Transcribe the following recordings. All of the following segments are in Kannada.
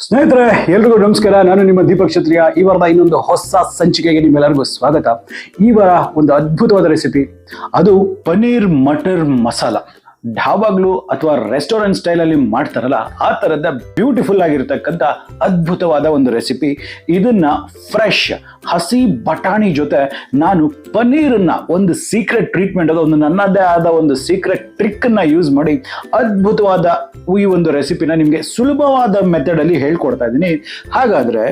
ಸ್ನೇಹಿತರೆ ಎಲ್ರಿಗೂ ನಮಸ್ಕಾರ. ನಾನು ನಿಮ್ಮ ದೀಪಕ್ ಕ್ಷತ್ರಿಯ. ಈ ವಾರದ ಇನ್ನೊಂದು ಹೊಸ ಸಂಚಿಕೆಗೆ ನಿಮ್ಮೆಲ್ಲರಿಗೂ ಸ್ವಾಗತ. ಈ ವಾರ ಒಂದು ಅದ್ಭುತವಾದ ರೆಸಿಪಿ, ಅದು ಪನೀರ್ ಮಟರ್ ಮಸಾಲ. ಢಾಬಾಗಳು ಅಥವಾ ರೆಸ್ಟೋರೆಂಟ್ ಸ್ಟೈಲ್ ಅಲ್ಲಿ ಮಾಡ್ತಾರಲ್ಲ, ಆ ತರದ ಬ್ಯೂಟಿಫುಲ್ ಆಗಿರ್ತಕ್ಕಂಥ ಅದ್ಭುತವಾದ ಒಂದು ರೆಸಿಪಿ. ಇದನ್ನ ಫ್ರೆಶ್ ಹಸಿ ಬಟಾಣಿ ಜೊತೆ ನಾನು ಪನೀರನ್ನ ಒಂದು ಸೀಕ್ರೆಟ್ ಟ್ರೀಟ್ಮೆಂಟ್, ಅದು ಒಂದು ನನ್ನದೇ ಆದ ಒಂದು ಸೀಕ್ರೆಟ್ ಟ್ರಿಕ್ ಅನ್ನ ಯೂಸ್ ಮಾಡಿ ಅದ್ಭುತವಾದ ಈ ಒಂದು ರೆಸಿಪಿನ ನಿಮ್ಗೆ ಸುಲಭವಾದ ಮೆಥಡ್ ಅಲ್ಲಿ ಹೇಳ್ಕೊಡ್ತಾ ಇದ್ದೀನಿ. ಹಾಗಾದ್ರೆ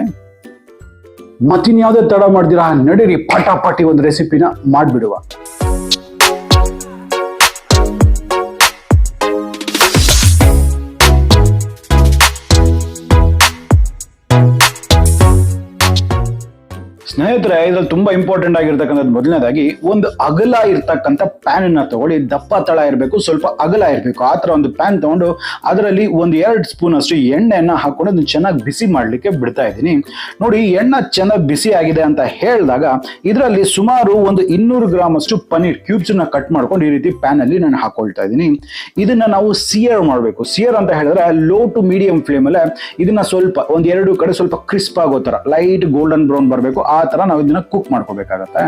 ಮತ್ತಿನ್ಯಾವುದೇ ತಡ ಮಾಡ್ದಿರಾ, ನಡೀರಿ ಪಟಾಪಟಿ ಒಂದು ರೆಸಿಪಿನ ಮಾಡ್ಬಿಡುವ. ಸ್ನೇಹಿತರೆ, ಇದ್ರಲ್ಲಿ ತುಂಬಾ ಇಂಪಾರ್ಟೆಂಟ್ ಆಗಿರ್ತಕ್ಕಂಥದ್ದು, ಮೊದಲನೇದಾಗಿ ಒಂದು ಅಗಲ ಇರ್ತಕ್ಕಂಥ ಪ್ಯಾನ್ ಅನ್ನ ತಗೊಳ್ಳಿ. ದಪ್ಪ ತಳ ಇರಬೇಕು, ಸ್ವಲ್ಪ ಅಗಲ ಇರಬೇಕು. ಆ ತರ ಒಂದು ಪ್ಯಾನ್ ತಗೊಂಡು ಅದರಲ್ಲಿ ಒಂದು 2 ಸ್ಪೂನ್ ಅಷ್ಟು ಎಣ್ಣೆಯನ್ನ ಹಾಕೊಂಡು ಅದನ್ನ ಚೆನ್ನಾಗಿ ಬಿಸಿ ಮಾಡ್ಲಿಕ್ಕೆ ಬಿಡ್ತಾ ಇದ್ದೀನಿ. ನೋಡಿ, ಎಣ್ಣೆ ಚೆನ್ನಾಗಿ ಬಿಸಿ ಆಗಿದೆ ಅಂತ ಹೇಳಿದಾಗ ಇದರಲ್ಲಿ ಸುಮಾರು ಒಂದು 200 ಗ್ರಾಮ್ ಅಷ್ಟು ಪನೀರ್ ಕ್ಯೂಬ್ಸ್ ನ ಕಟ್ ಮಾಡ್ಕೊಂಡು ಈ ರೀತಿ ಪ್ಯಾನ್ ಅಲ್ಲಿ ನಾನು ಹಾಕೊಳ್ತಾ ಇದ್ದೀನಿ. ಇದನ್ನ ನಾವು ಸಿಯರ್ ಮಾಡಬೇಕು. ಸಿಯರ್ ಅಂತ ಹೇಳಿದ್ರೆ ಲೋ ಟು ಮೀಡಿಯಂ ಫ್ಲೇಮ್ ಅಲ್ಲೇ ಇದನ್ನ ಸ್ವಲ್ಪ ಒಂದ್ 2 ಕಡೆ ಸ್ವಲ್ಪ ಕ್ರಿಸ್ಪ್ ಆಗೋ ತರ ಲೈಟ್ ಗೋಲ್ಡನ್ ಬ್ರೌನ್ ಬರಬೇಕು. ಆ ತರ ನಾವು ಇದನ್ನ ಕುಕ್ ಮಾಡ್ಕೋಬೇಕಾಗತ್ತೆ.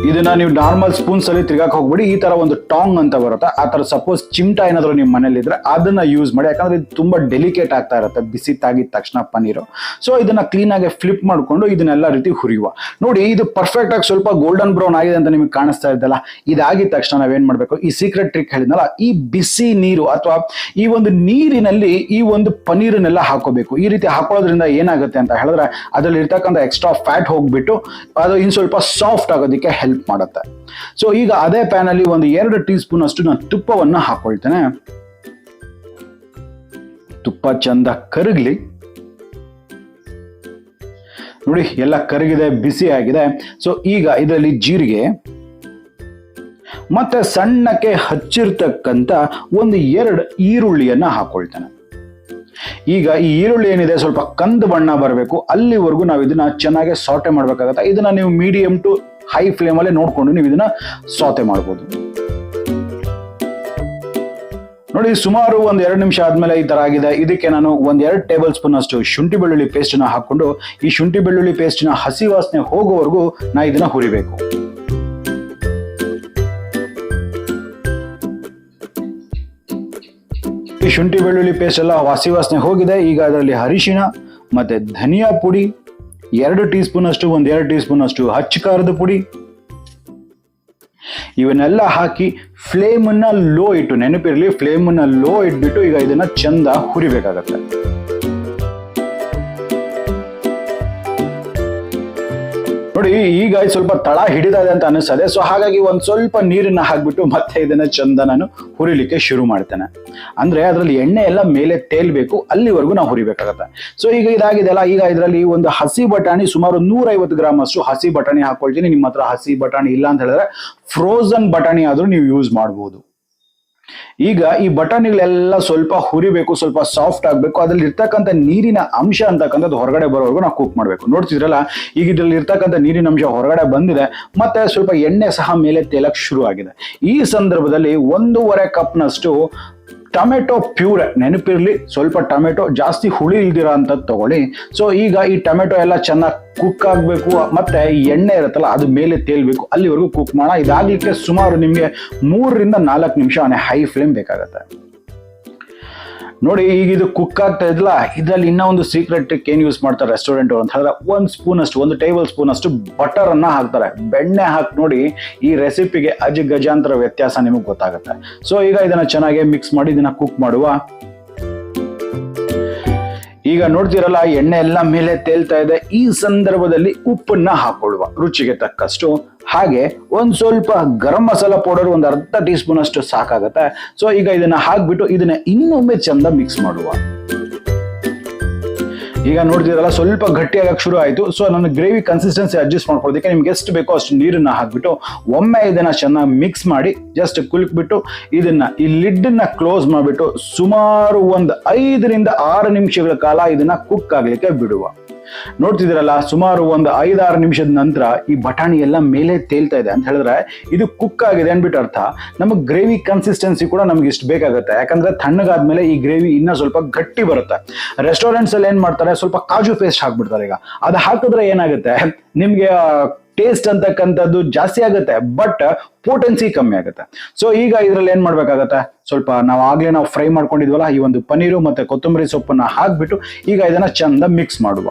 ಇದನ್ನ ನೀವು ನಾರ್ಮಲ್ ಸ್ಪೂನ್ಸ್ ಅಲ್ಲಿ ತಿರ್ಗಾಕ್ ಹೋಗ್ಬಿಡಿ. ಈ ತರ ಒಂದು ಟಾಂಗ್ ಅಂತ ಬರುತ್ತೆ, ಆ ತರ ಸಪೋಸ್ ಚಿಮ್ಟಾ ಏನಾದ್ರು ನಿಮ್ಮ ಮನೇಲಿ ಇದ್ರೆ ಅದನ್ನ ಯೂಸ್ ಮಾಡಿ. ಯಾಕಂದ್ರೆ ಇದು ತುಂಬಾ ಡೆಲಿಕೇಟ್ ಆಗ್ತಾ ಇರುತ್ತೆ ಬಿಸಿ ತಾಗಿದ ತಕ್ಷಣ ಪನೀರು. ಸೊ ಇದನ್ನ ಕ್ಲೀನ್ ಆಗಿ ಫ್ಲಿಪ್ ಮಾಡ್ಕೊಂಡು ಇದನ್ನೆಲ್ಲ ರೀತಿ ಹುರಿಯುವ. ನೋಡಿ, ಇದು ಪರ್ಫೆಕ್ಟ್ ಆಗಿ ಸ್ವಲ್ಪ ಗೋಲ್ಡನ್ ಬ್ರೌನ್ ಆಗಿದೆ ಅಂತ ನಿಮಗೆ ಕಾಣಿಸ್ತಾ ಇದ್ದಲ್ಲ. ಇದಾಗಿದ ತಕ್ಷಣ ನಾವೇನ್ ಮಾಡ್ಬೇಕು, ಈ ಸೀಕ್ರೆಟ್ ಟ್ರಿಕ್ ಹೇಳಿದ್ನಲ್ಲ, ಈ ಬಿಸಿ ನೀರು ಅಥವಾ ಈ ಒಂದು ನೀರಿನಲ್ಲಿ ಈ ಒಂದು ಪನೀರನ್ನೆಲ್ಲ ಹಾಕೋಬೇಕು. ಈ ರೀತಿ ಹಾಕೊಳ್ಳೋದ್ರಿಂದ ಏನಾಗುತ್ತೆ ಅಂತ ಹೇಳಿದ್ರೆ ಅದ್ರಲ್ಲಿ ಇರ್ತಕ್ಕಂಥ ಎಕ್ಸ್ಟ್ರಾ ಫ್ಯಾಟ್ ಹೋಗ್ಬಿಟ್ಟು ಅದು ಇನ್ ಸ್ವಲ್ಪ ಸಾಫ್ಟ್ ಆಗೋದಕ್ಕೆ ಹೆಲ್ಪ್ ಮಾಡುತ್ತೆ. ಸೊ ಈಗ ಅದೇ ಪ್ಯಾನ್ ಅಲ್ಲಿ ಒಂದು 2 ಟೀ ಸ್ಪೂನ್ ಅಷ್ಟು ನಾನು ತುಪ್ಪವನ್ನ ಹಾಕೊಳ್ತೇನೆ. ತುಪ್ಪ ಚಂದ ಕರಗಲಿ. ನೋಡಿ, ಎಲ್ಲ ಕರಗಿದೆ, ಬಿಸಿ ಆಗಿದೆ. ಸೊ ಈಗ ಇದರಲ್ಲಿ ಜೀರಿಗೆ ಮತ್ತೆ ಸಣ್ಣಕ್ಕೆ ಹಚ್ಚಿರ್ತಕ್ಕಂಥ ಒಂದು 2 ಈರುಳ್ಳಿಯನ್ನ ಹಾಕೊಳ್ತೇನೆ. ಈಗ ಈ ಈರುಳ್ಳಿ ಏನಿದೆ ಸ್ವಲ್ಪ ಕಂದು ಬಣ್ಣ ಬರಬೇಕು, ಅಲ್ಲಿವರೆಗೂ ನಾವು ಇದನ್ನ ಚೆನ್ನಾಗಿ ಸಾಟೆ ಮಾಡ್ಬೇಕಾಗತ್ತೆ. ಇದನ್ನ ನೀವು ಮೀಡಿಯಂ ಟು ಹೈ ಫ್ಲೇಮ್ ಅಲ್ಲೇ ನೋಡ್ಕೊಂಡು ನೀವು ಇದನ್ನ ಸಾಟೆ ಮಾಡ್ಬೋದು. ನೋಡಿ, ಸುಮಾರು ಒಂದು 2 ನಿಮಿಷ ಆದ್ಮೇಲೆ ಈ ತರ ಆಗಿದೆ. ಇದಕ್ಕೆ ನಾನು ಒಂದು 2 ಟೇಬಲ್ ಸ್ಪೂನ್ ಅಷ್ಟು ಶುಂಠಿ ಬೆಳ್ಳುಳ್ಳಿ ಪೇಸ್ಟ್ ನ ಹಾಕೊಂಡು ಈ ಶುಂಠಿ ಬೆಳ್ಳುಳ್ಳಿ ಪೇಸ್ಟ್ ನ ಹಸಿ ವಾಸನೆ ಹೋಗೋವರೆಗೂ ನಾ ಇದನ್ನ ಹುರಿಬೇಕು. ಈ ಶುಂಠಿ ಬೆಳ್ಳುಳ್ಳಿ ಪೇಸ್ಟ್ ಎಲ್ಲ ಹಸಿ ವಾಸನೆ ಹೋಗಿದೆ. ಈಗ ಅದರಲ್ಲಿ ಅರಿಶಿಣ ಮತ್ತೆ ಧನಿಯಾ ಪುಡಿ 2 ಟೀ ಸ್ಪೂನ್ ಅಷ್ಟು, ಒಂದು 2 ಟೀ ಸ್ಪೂನ್ ಅಷ್ಟು ಹಚ್ಚ ಖಾರದ ಪುಡಿ, ಇವನ್ನೆಲ್ಲ ಹಾಕಿ ಫ್ಲೇಮ್ ಅನ್ನ ಲೋ ಇಟ್ಟು, ನೆನಪಿರಲಿ ಫ್ಲೇಮ್ ಅನ್ನ ಲೋ ಇಟ್ಬಿಟ್ಟು ಈಗ ಇದನ್ನ ಚಂದ ಹುರಿಬೇಕಾಗತ್ತೆ. ನೋಡಿ, ಈಗ ಸ್ವಲ್ಪ ತಳ ಹಿಡಿತಾ ಇದೆ ಅಂತ ಅನಿಸ್ತದೆ. ಸೊ ಹಾಗಾಗಿ ಒಂದ್ ಸ್ವಲ್ಪ ನೀರನ್ನ ಹಾಕ್ಬಿಟ್ಟು ಮತ್ತೆ ಇದನ್ನ ಚಂದ ನಾನು ಹುರಿಲಿಕ್ಕೆ ಶುರು ಮಾಡ್ತೇನೆ. ಅಂದ್ರೆ ಅದರಲ್ಲಿ ಎಣ್ಣೆ ಎಲ್ಲ ಮೇಲೆ ತೇಲ್ಬೇಕು, ಅಲ್ಲಿವರೆಗೂ ನಾವು ಹುರಿಬೇಕಾಗತ್ತೆ. ಸೊ ಈಗ ಇದಾಗಿದೆಲ್ಲ. ಈಗ ಇದರಲ್ಲಿ ಒಂದು ಹಸಿ ಬಟಾಣಿ ಸುಮಾರು 150 ಗ್ರಾಮ್ ಅಷ್ಟು ಹಸಿ ಬಟಾಣಿ ಹಾಕೊಳ್ತೀನಿ. ನಿಮ್ಮ ಹತ್ರ ಹಸಿ ಬಟಾಣಿ ಇಲ್ಲ ಅಂತ ಹೇಳಿದ್ರೆ ಫ್ರೋಸನ್ ಬಟಾಣಿ ಆದ್ರೂ ನೀವು ಯೂಸ್ ಮಾಡಬಹುದು. ಈಗ ಈ ಬಟಾಣಿಗಳೆಲ್ಲ ಸ್ವಲ್ಪ ಹುರಿಬೇಕು, ಸ್ವಲ್ಪ ಸಾಫ್ಟ್ ಆಗ್ಬೇಕು. ಅದ್ರಲ್ಲಿ ಇರ್ತಕ್ಕಂಥ ನೀರಿನ ಅಂಶ ಅಂತಕ್ಕಂಥದ್ದು ಹೊರಗಡೆ ಬರೋವರೆಗೂ ನಾವು ಕುಕ್ ಮಾಡ್ಬೇಕು. ನೋಡ್ತಿದ್ರಲ್ಲ, ಈಗ ಇದ್ರಲ್ಲಿ ಇರ್ತಕ್ಕಂಥ ನೀರಿನ ಅಂಶ ಹೊರಗಡೆ ಬಂದಿದೆ, ಮತ್ತೆ ಸ್ವಲ್ಪ ಎಣ್ಣೆ ಸಹ ಮೇಲೆ ತೇಲಕ್ ಶುರು ಆಗಿದೆ. ಈ ಸಂದರ್ಭದಲ್ಲಿ 1.5 ಕಪ್ನಷ್ಟು ಟೊಮೆಟೊ ಪ್ಯೂರೆ, ನೆನಪಿರ್ಲಿ ಸ್ವಲ್ಪ ಟೊಮೆಟೊ ಜಾಸ್ತಿ ಹುಳಿ ಇಲ್ದಿರ ಅಂತ ತಗೊಳ್ಳಿ. ಸೊ ಈಗ ಈ ಟೊಮೆಟೊ ಎಲ್ಲ ಚೆನ್ನಾಗಿ ಕುಕ್ ಆಗ್ಬೇಕು, ಮತ್ತೆ ಎಣ್ಣೆ ಇರುತ್ತಲ್ಲ ಅದು ಮೇಲೆ ತೇಲ್ಬೇಕು, ಅಲ್ಲಿವರೆಗೂ ಕುಕ್ ಮಾಡೋಣ. ಇದಾಗ್ಲಿಕ್ಕೆ ಸುಮಾರು ನಿಮ್ಗೆ 3 ರಿಂದ 4 ನಿಮಿಷ ಹೈ ಫ್ಲೇಮ್ ಬೇಕಾಗತ್ತೆ. ನೋಡಿ, ಈಗ ಇದು ಕುಕ್ ಆಗ್ತಾ ಇದ್ಲ, ಇದ್ರಲ್ಲಿ ಇನ್ನೂ ಒಂದು ಸೀಕ್ರೆಟ್ ಟ್ರಿಕ್ ಏನ್ ಯೂಸ್ ಮಾಡ್ತಾರೆ ರೆಸ್ಟೋರೆಂಟ್ ಅಂತ ಹೇಳಿದ್ರೆ, 1 ಸ್ಪೂನ್ ಅಷ್ಟು, 1 ಟೇಬಲ್ ಸ್ಪೂನ್ ಅಷ್ಟು ಬಟರ್ ಅನ್ನ ಹಾಕ್ತಾರೆ. ಬೆಣ್ಣೆ ಹಾಕಿ ನೋಡಿ, ಈ ರೆಸಿಪಿಗೆ ಗಜಾಂತರ ವ್ಯತ್ಯಾಸ ನಿಮಗೆ ಗೊತ್ತಾಗುತ್ತೆ. ಸೊ ಈಗ ಇದನ್ನ ಚೆನ್ನಾಗಿ ಮಿಕ್ಸ್ ಮಾಡಿ ಇದನ್ನ ಕುಕ್ ಮಾಡುವ. ಈಗ ನೋಡ್ತಿರಲ್ಲ, ಎಣ್ಣೆ ಎಲ್ಲ ಮೇಲೆ ತೇಲ್ತಾ ಇದೆ. ಈ ಸಂದರ್ಭದಲ್ಲಿ ಉಪ್ಪನ್ನ ಹಾಕೊಳ್ಳುವ ರುಚಿಗೆ ತಕ್ಕಷ್ಟು. ಹಾಗೆ ಒಂದ್ ಸ್ವಲ್ಪ ಗರಂ ಮಸಾಲ ಪೌಡರ್ ಒಂದು 1/2 ಟೀ ಸ್ಪೂನ್ ಅಷ್ಟು ಸಾಕಾಗತ್ತೆ. ಸೊ ಈಗ ಇದನ್ನ ಹಾಕ್ಬಿಟ್ಟು ಇದನ್ನ ಇನ್ನೊಮ್ಮೆ ಚಂದ ಮಿಕ್ಸ್ ಮಾಡುವ. ಈಗ ನೋಡ್ತಿರಲ್ಲ, ಸ್ವಲ್ಪ ಗಟ್ಟಿಯಾಗಕ್ಕೆ ಶುರು ಆಯ್ತು. ಸೊ ನಾನು ಗ್ರೇವಿ ಕನ್ಸಿಸ್ಟೆನ್ಸಿ ಅಡ್ಜಸ್ಟ್ ಮಾಡ್ಕೊಳ್ಳೋದಕ್ಕೆ ನಿಮ್ಗೆ ಎಷ್ಟು ಬೇಕೋ ಅಷ್ಟು ನೀರನ್ನ ಹಾಕ್ಬಿಟ್ಟು ಒಮ್ಮೆ ಇದನ್ನ ಚೆನ್ನಾಗಿ ಮಿಕ್ಸ್ ಮಾಡಿ ಜಸ್ಟ್ ಕುಲ್ಕ್ಬಿಟ್ಟು ಇದನ್ನ ಈ ಲಿಡ್ ನ ಕ್ಲೋಸ್ ಮಾಡಿಬಿಟ್ಟು ಸುಮಾರು ಒಂದು 5 ರಿಂದ 6 ನಿಮಿಷಗಳ ಕಾಲ ಇದನ್ನ ಕುಕ್ ಆಗ್ಲಿಕ್ಕೆ ಬಿಡುವ. ನೋಡ್ತಿದ್ದೀರಲ್ಲ, ಸುಮಾರು ಒಂದು 5-6 ನಿಮಿಷದ ನಂತರ ಈ ಬಟಾಣಿ ಎಲ್ಲ ಮೇಲೆ ತೇಲ್ತಾ ಇದೆ ಅಂತ ಹೇಳಿದ್ರೆ ಇದು ಕುಕ್ ಆಗಿದೆ ಅಂದ್ಬಿಟ್ಟು ಅರ್ಥ. ನಮಗೆ ಗ್ರೇವಿ ಕನ್ಸಿಸ್ಟೆನ್ಸಿ ಕೂಡ ನಮ್ಗೆ ಇಷ್ಟು ಬೇಕಾಗುತ್ತೆ, ಯಾಕಂದ್ರೆ ತಣ್ಣಗಾದ್ಮೇಲೆ ಈ ಗ್ರೇವಿ ಇನ್ನ ಸ್ವಲ್ಪ ಗಟ್ಟಿ ಬರುತ್ತೆ. ರೆಸ್ಟೋರೆಂಟ್ಸ್ ಅಲ್ಲಿ ಏನ್ ಮಾಡ್ತಾರೆ, ಸ್ವಲ್ಪ ಕಾಜು ಪೇಸ್ಟ್ ಹಾಕ್ಬಿಡ್ತಾರೆ. ಈಗ ಅದು ಹಾಕಿದ್ರೆ ಏನಾಗುತ್ತೆ, ನಿಮ್ಗೆ ಟೇಸ್ಟ್ ಅಂತಕ್ಕಂಥದ್ದು ಜಾಸ್ತಿ ಆಗುತ್ತೆ, ಬಟ್ ಪೋಟೆನ್ಸಿ ಕಮ್ಮಿ ಆಗುತ್ತೆ. ಸೊ ಈಗ ಇದ್ರಲ್ಲಿ ಏನ್ ಮಾಡ್ಬೇಕಾಗತ್ತೆ, ಸ್ವಲ್ಪ ನಾವು ಫ್ರೈ ಮಾಡ್ಕೊಂಡಿದ್ವಲ್ಲ ಈ ಒಂದು ಪನೀರು ಮತ್ತೆ ಕೊತ್ತಂಬರಿ ಸೊಪ್ಪನ್ನ ಹಾಕ್ಬಿಟ್ಟು ಈಗ ಇದನ್ನ ಚಂದ ಮಿಕ್ಸ್ ಮಾಡುವ.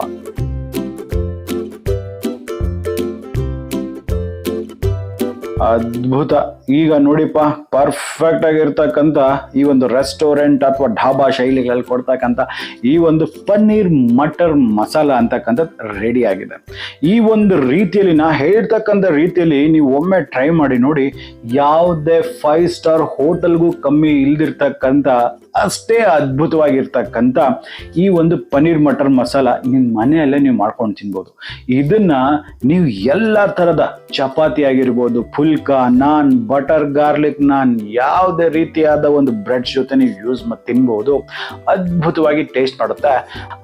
ಅದ್ಭುತ. ಈಗ ನೋಡಿಪ್ಪ, ಪರ್ಫೆಕ್ಟ್ ಆಗಿರ್ತಕ್ಕಂಥ ಈ ಒಂದು ರೆಸ್ಟೋರೆಂಟ್ ಅಥವಾ ಢಾಬಾ ಶೈಲಿಗಳಲ್ಲಿ ಕೊಡ್ತಕ್ಕಂಥ ಈ ಒಂದು ಪನ್ನೀರ್ ಮಟರ್ ಮಸಾಲ ಅಂತಕ್ಕಂಥದ್ದು ರೆಡಿ ಆಗಿದೆ. ಈ ಒಂದು ರೀತಿಯಲ್ಲಿ ನಾ ಹೇಳ್ತಕ್ಕಂಥ ರೀತಿಯಲ್ಲಿ ನೀವು ಒಮ್ಮೆ ಟ್ರೈ ಮಾಡಿ ನೋಡಿ. ಯಾವುದೇ 5 ಸ್ಟಾರ್ ಹೋಟೆಲ್ಗೂ ಕಮ್ಮಿ ಇಲ್ದಿರ್ತಕ್ಕಂಥ ಅಷ್ಟೇ ಅದ್ಭುತವಾಗಿರ್ತಕ್ಕಂಥ ಈ ಒಂದು ಪನ್ನೀರ್ ಮಟರ್ ಮಸಾಲ ನಿಮ್ಮ ಮನೆಯಲ್ಲೇ ನೀವು ಮಾಡ್ಕೊಂಡು ತಿನ್ಬೋದು. ಇದನ್ನ ನೀವು ಎಲ್ಲ ಥರದ ಚಪಾತಿ ಆಗಿರ್ಬೋದು, ಫುಲ್ಕಾ, ನಾನ್, ಬಟರ್ ಗಾರ್ಲಿಕ್ ನಾನ್, ಯಾವುದೇ ರೀತಿಯಾದ ಒಂದು ಬ್ರೆಡ್ ಜೊತೆ ನೀವು ಯೂಸ್ ಮಾಡಿ ತಿನ್ಬೋದು. ಅದ್ಭುತವಾಗಿ ಟೇಸ್ಟ್ ಮಾಡುತ್ತೆ.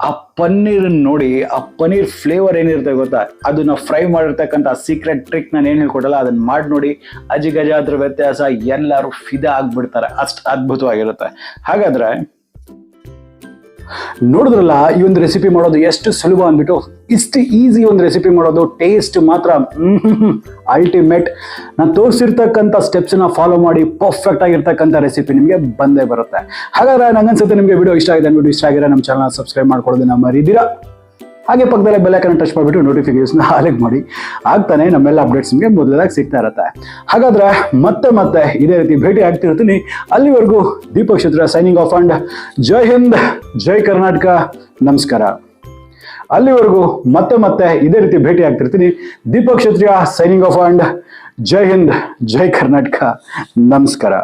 ಆ ಪನ್ನೀರ್ ನೋಡಿ, ಆ ಪನ್ನೀರ್ ಫ್ಲೇವರ್ ಏನಿರುತ್ತೆ ಗೊತ್ತಾ, ಅದನ್ನ ಫ್ರೈ ಮಾಡಿರ್ತಕ್ಕಂಥ ಸೀಕ್ರೆಟ್ ಟ್ರಿಕ್ ನಾನು ಏನು ಹೇಳ್ಕೊಡಲ್ಲ, ಅದನ್ನ ಮಾಡಿ ನೋಡಿ. ಅಜಿಗಜ ಅದ್ರ ವ್ಯತ್ಯಾಸ, ಎಲ್ಲರೂ ಫಿದಾ ಆಗ್ಬಿಡ್ತಾರೆ, ಅಷ್ಟು ಅದ್ಭುತವಾಗಿರುತ್ತೆ. ಹಾಗಾದ್ರೆ ನೋಡಿದ್ರಲ್ಲ, ಈ ಒಂದು ರೆಸಿಪಿ ಮಾಡೋದು ಎಷ್ಟು ಸುಲಭ ಅಂದ್ಬಿಟ್ಟು. ಇಷ್ಟು ಈಸಿ ಒಂದು ರೆಸಿಪಿ ಮಾಡೋದು, ಟೇಸ್ಟ್ ಮಾತ್ರ ಅಲ್ಟಿಮೇಟ್. ನಾನು ತೋರಿಸಿರ್ತಕ್ಕಂಥ ಸ್ಟೆಪ್ಸ್ನ ಫಾಲೋ ಮಾಡಿ ಪರ್ಫೆಕ್ಟ್ ಆಗಿರ್ತಕ್ಕಂಥ ರೆಸಿಪಿ ನಿಮಗೆ ಬಂದೇ ಬರುತ್ತೆ. ಹಾಗಾದ್ರೆ ನಂಗನ್ಸುತ್ತೆ ನಿಮಗೆ ವಿಡಿಯೋ ಇಷ್ಟ ಆಗಿದೆ. ವಿಡಿಯೋ ಇಷ್ಟ ಆಗಿರೋ ನಮ್ಮ ಚಾನಲ್ ಸಬ್ಸ್ಕ್ರೈಬ್ ಮಾಡ್ಕೊಳ್ಳೋದನ್ನ ಮರಿದಿರಾ. ಹಾಗೆ ಪಕ್ಕದಲ್ಲೇ ಬೆಲ್ ಐಕಾನ್ ಟಚ್ ಮಾಡಿಬಿಟ್ಟು ನೋಟಿಫಿಕೇಶನ್ ಆಲೆಕ್ಟ್ ಮಾಡಿ. ಆಗ್ತಾನೆ ನಮ್ಮೆಲ್ಲ ಅಪ್ಡೇಟ್ಸ್ ನಿಮಗೆ ಮೊದಲಾಗಿ ಸಿಗ್ತಾ ಇರುತ್ತೆ. ಹಾಗಾದ್ರೆ ಮತ್ತೆ ಇದೇ ರೀತಿ ಭೇಟಿ ಆಗ್ತಿರ್ತೀನಿ. ಅಲ್ಲಿವರೆಗೂ ದೀಪಕ್ ಕ್ಷತ್ರಿಯ ಸೈನಿಂಗ್ ಆಫ್ ಅಂಡ್ ಜೈ ಹಿಂದ್, ಜೈ ಕರ್ನಾಟಕ, ನಮಸ್ಕಾರ. ಅಲ್ಲಿವರೆಗೂ ಮತ್ತೆ ಇದೇ ರೀತಿ ಭೇಟಿ ಆಗ್ತಿರ್ತೀನಿ. ದೀಪಕ್ ಕ್ಷತ್ರಿಯ ಸೈನಿಂಗ್ ಆಫ್ ಅಂಡ್ ಜೈ ಹಿಂದ್, ಜೈ ಕರ್ನಾಟಕ, ನಮಸ್ಕಾರ.